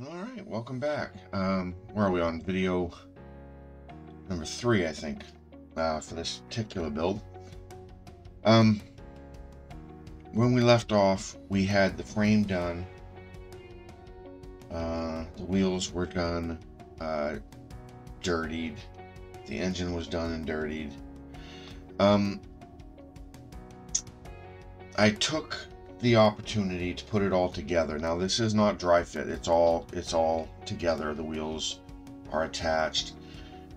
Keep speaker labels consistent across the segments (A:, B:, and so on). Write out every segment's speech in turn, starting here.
A: All right, welcome back. Where are we on video number 3, I think, for this particular build. When we left off, we had the frame done, the wheels were done, dirtied, the engine was done and dirtied. I took the opportunity to put it all together. Now this is not dry fit, it's all together. The wheels are attached.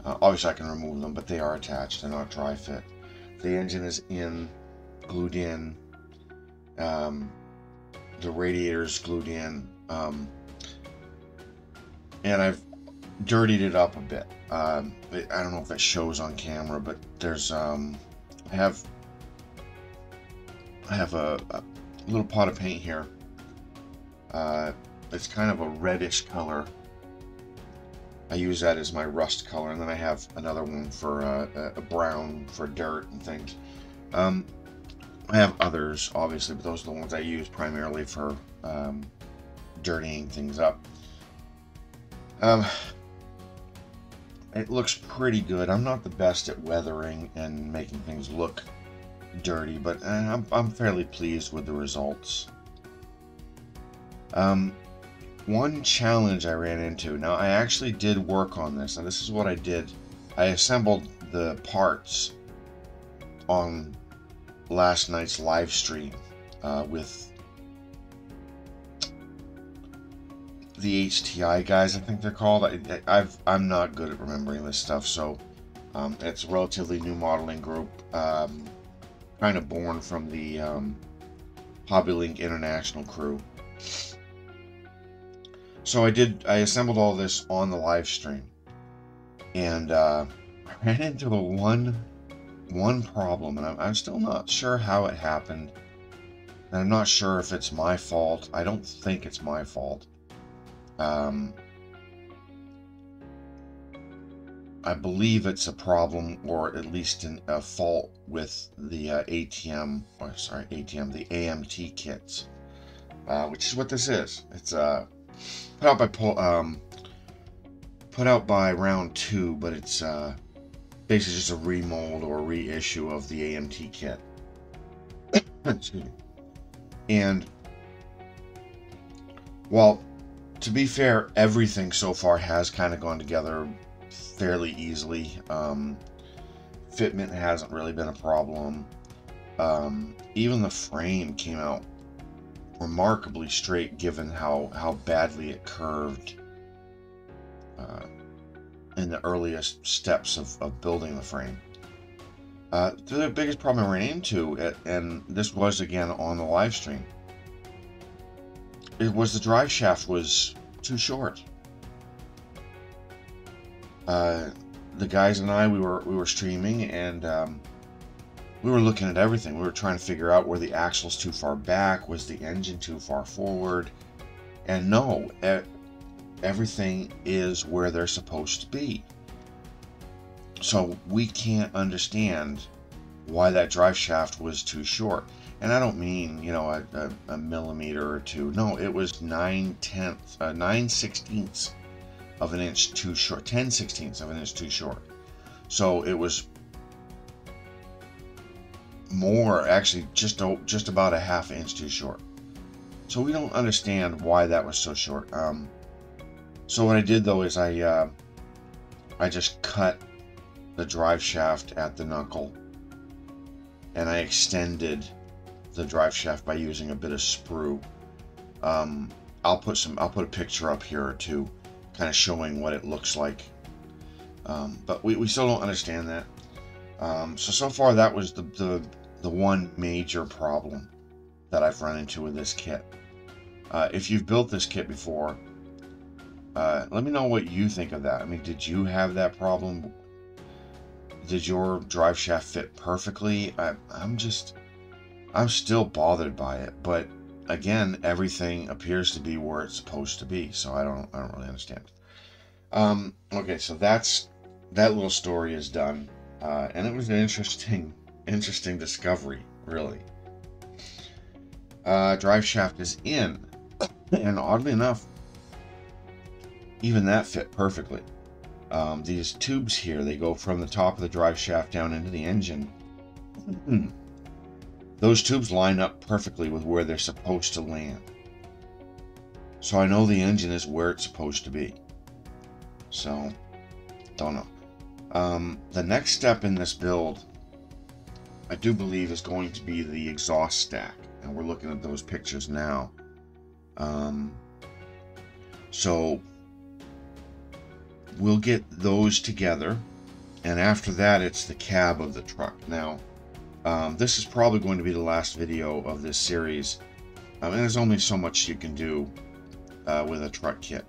A: Obviously I can remove them, but they are attached. They're not dry fit. The engine is glued in. The radiator is glued in, and I've dirtied it up a bit. I don't know if that shows on camera, but there's I have a little pot of paint here. It's kind of a reddish color. I use that as my rust color, and then I have another one for a brown for dirt and things. I have others, obviously, but those are the ones I use primarily for dirtying things up. It looks pretty good. I'm not the best at weathering and making things look dirty, but I'm fairly pleased with the results. One challenge I ran into, now I actually did work on this, and this is what I did. I assembled the parts on last night's live stream with the HTI guys, I think they're called. I'm not good at remembering this stuff, so it's a relatively new modeling group. Kind of born from the HobbyLink International crew. So I assembled all this on the live stream, and I ran into one problem, and I'm still not sure how it happened, and I'm not sure if it's my fault. I don't think it's my fault. I believe it's a problem, or at least a fault with the the AMT kits, which is what this is. It's put out by Round 2, but it's basically just a remold or reissue of the AMT kit. Excuse me. And well, to be fair, everything so far has kind of gone together fairly easily. Fitment hasn't really been a problem. Even the frame came out remarkably straight, given how badly it curved in the earliest steps of building the frame. The biggest problem I ran into, and this was again on the live stream, it was the drive shaft was too short. The guys and I, we were streaming, and we were looking at everything. We were trying to figure out, were the axles too far back? Was the engine too far forward? And no, everything is where they're supposed to be. So we can't understand why that drive shaft was too short. And I don't mean, you know, a millimeter or two. No, it was 9/16 of an inch too short, 10/16 of an inch too short. So it was more, actually just about a ½ inch too short. So we don't understand why that was so short. So what I did though is I just cut the drive shaft at the knuckle, and I extended the drive shaft by using a bit of sprue. I'll put a picture up here or two, kind of showing what it looks like. But we still don't understand that. So far that was the one major problem that I've run into with this kit. If you've built this kit before, let me know what you think of that. I mean, did you have that problem? Did your drive shaft fit perfectly? I'm still bothered by it, but again, everything appears to be where it's supposed to be, so I don't really understand. Okay, so that little story is done, and it was an interesting discovery, really. Drive shaft is in, and oddly enough, even that fit perfectly. These tubes here, they go from the top of the drive shaft down into the engine. Those tubes line up perfectly with where they're supposed to land. So I know the engine is where it's supposed to be. So, don't know. The next step in this build, I do believe, is going to be the exhaust stack. And we're looking at those pictures now. So we'll get those together, and after that it's the cab of the truck. Now this is probably going to be the last video of this series. And there's only so much you can do with a truck kit.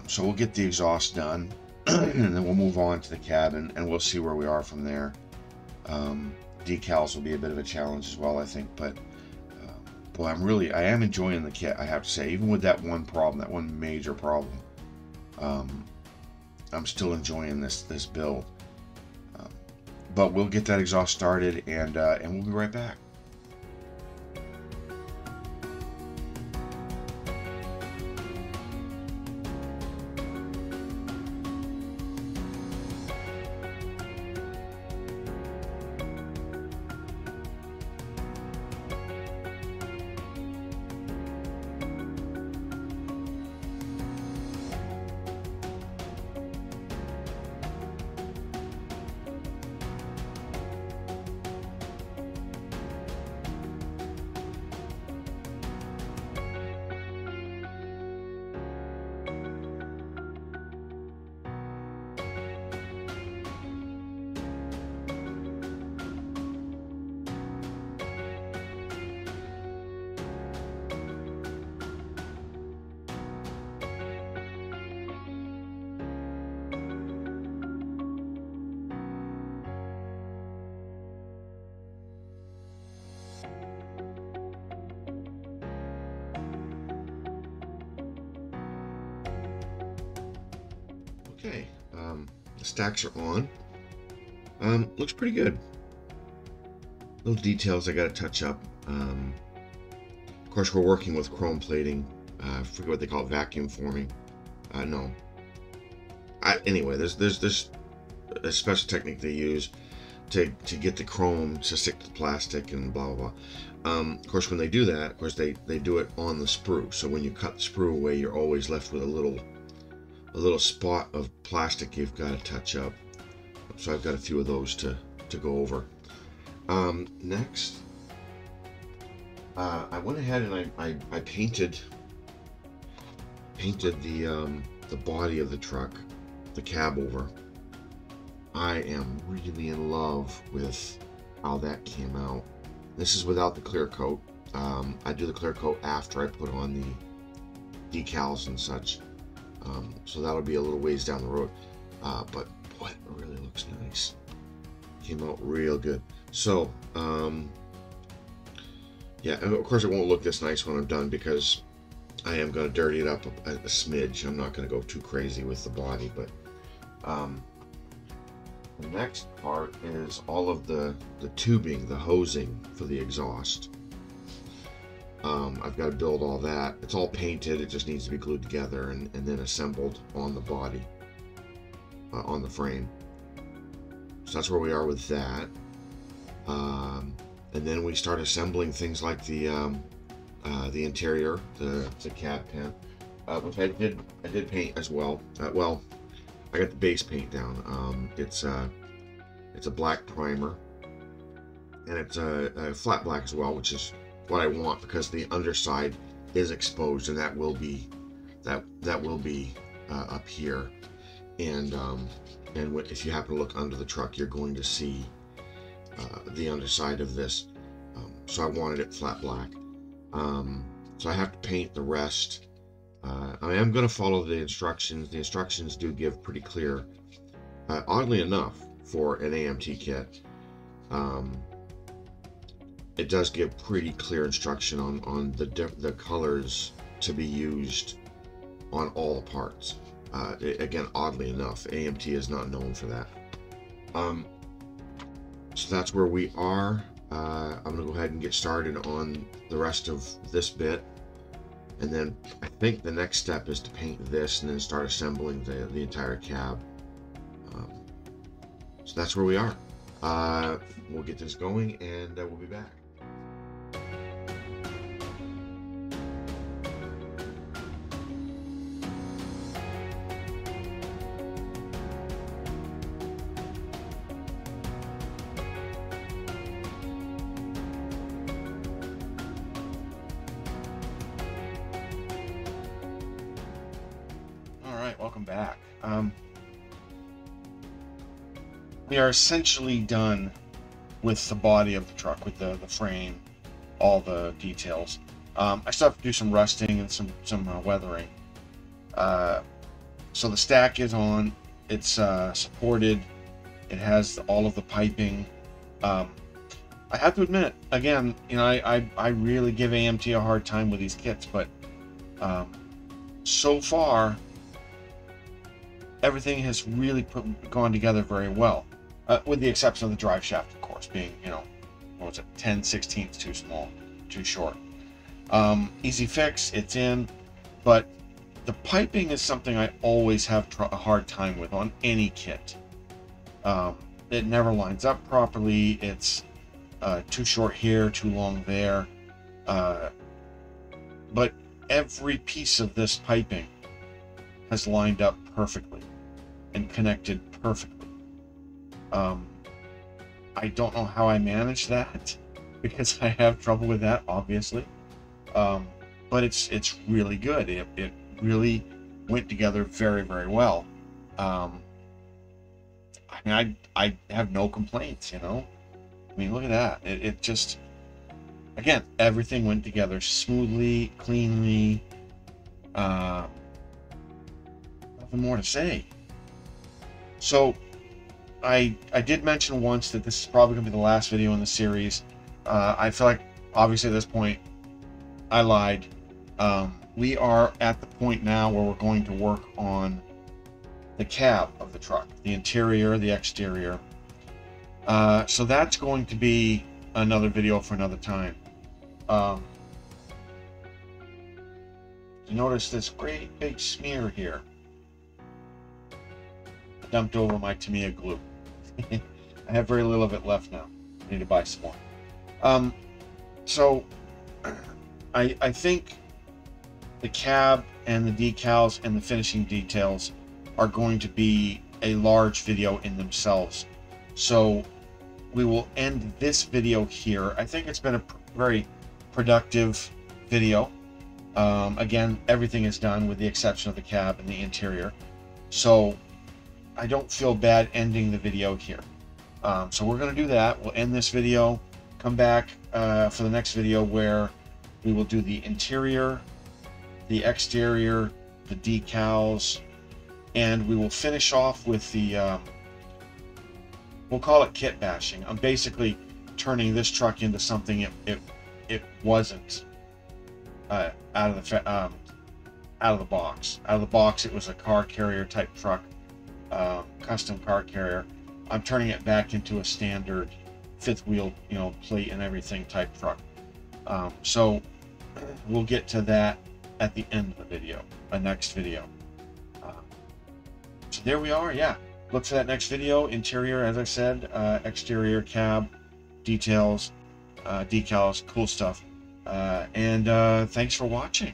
A: So we'll get the exhaust done and then we'll move on to the cab, and we'll see where we are from there. Decals will be a bit of a challenge as well, I think, but boy, I am enjoying the kit, I have to say. Even with that one problem, that one major problem, I'm still enjoying this build. But we'll get that exhaust started, and we'll be right back. Okay, the stacks are on. Looks pretty good. Little details I got to touch up. Of course, we're working with chrome plating. I forget what they call it, vacuum forming. No. Anyway, there's a special technique they use to get the chrome to stick to the plastic and blah blah blah. Of course, when they do that, of course they do it on the sprue. So when you cut the sprue away, you're always left with a little spot of plastic you've got to touch up. So I've got a few of those to go over. Next, I went ahead and I painted the body of the truck, the cab over. I am really in love with how that came out. This is without the clear coat. I do the clear coat after I put on the decals and such. So that'll be a little ways down the road, but boy, it really looks nice. Came out real good. So yeah, and of course it won't look this nice when I'm done, because I am going to dirty it up a smidge. I'm not going to go too crazy with the body, but the next part is all of the tubing, the hosing for the exhaust. I've got to build all that. It's all painted, it just needs to be glued together and then assembled on the body, on the frame. So that's where we are with that. And then we start assembling things like the interior, the cab pen, which I did paint as well. Well, I got the base paint down. It's a black primer, and it's a flat black as well, which is what I want, because the underside is exposed, and that will be up here, and if you happen to look under the truck, you're going to see the underside of this. So I wanted it flat black. So I have to paint the rest. I am going to follow the instructions. The instructions do give pretty clear, oddly enough, for an AMT kit. It does give pretty clear instruction on the colors to be used on all the parts. Again, oddly enough, AMT is not known for that. So that's where we are. I'm going to go ahead and get started on the rest of this bit. And then I think the next step is to paint this and then start assembling the entire cab. So that's where we are. We'll get this going and we'll be back. All right, welcome back. We are essentially done with the body of the truck, with the frame, all the details. I still have to do some rusting and some weathering. So the stack is on. It's supported. It has all of the piping. I have to admit, again, you know, I really give AMT a hard time with these kits, but so far everything has really gone together very well. With the exception of the drive shaft, of course, being, you know, what was it, 10/16 too small, too short. Easy fix, it's in, but the piping is something I always have a hard time with on any kit. It never lines up properly. It's too short here, too long there. But every piece of this piping has lined up perfectly and connected perfectly. I don't know how I managed that, because I have trouble with that, obviously. But it's really good. It really went together very, very well. I mean, I have no complaints, you know. I mean, look at that. It just, again, everything went together smoothly, cleanly. Nothing more to say. So I did mention once that this is probably going to be the last video in the series. I feel like, obviously, at this point, I lied. We are at the point now where we're going to work on the cab of the truck, the interior, the exterior. So that's going to be another video for another time. You notice this great big smear here. I dumped over my Tamiya glue. I have very little of it left now. I need to buy some more. So I think the cab and the decals and the finishing details are going to be a large video in themselves. So we will end this video here. I think it's been a very productive video. Again, everything is done with the exception of the cab and the interior. So I don't feel bad ending the video here. So we're going to do that. We'll end this video, come back for the next video where we will do the interior, the exterior, the decals, and we will finish off with the, we'll call it kit bashing. I'm basically turning this truck into something it wasn't out of the box. Out of the box, it was a car carrier type truck. Custom car carrier. I'm turning it back into a standard fifth wheel, you know, plate and everything type truck. So we'll get to that at the end of the video, the next video. So there we are. Yeah, look for that next video. Interior, as I said, exterior, cab, details, decals, cool stuff. And thanks for watching.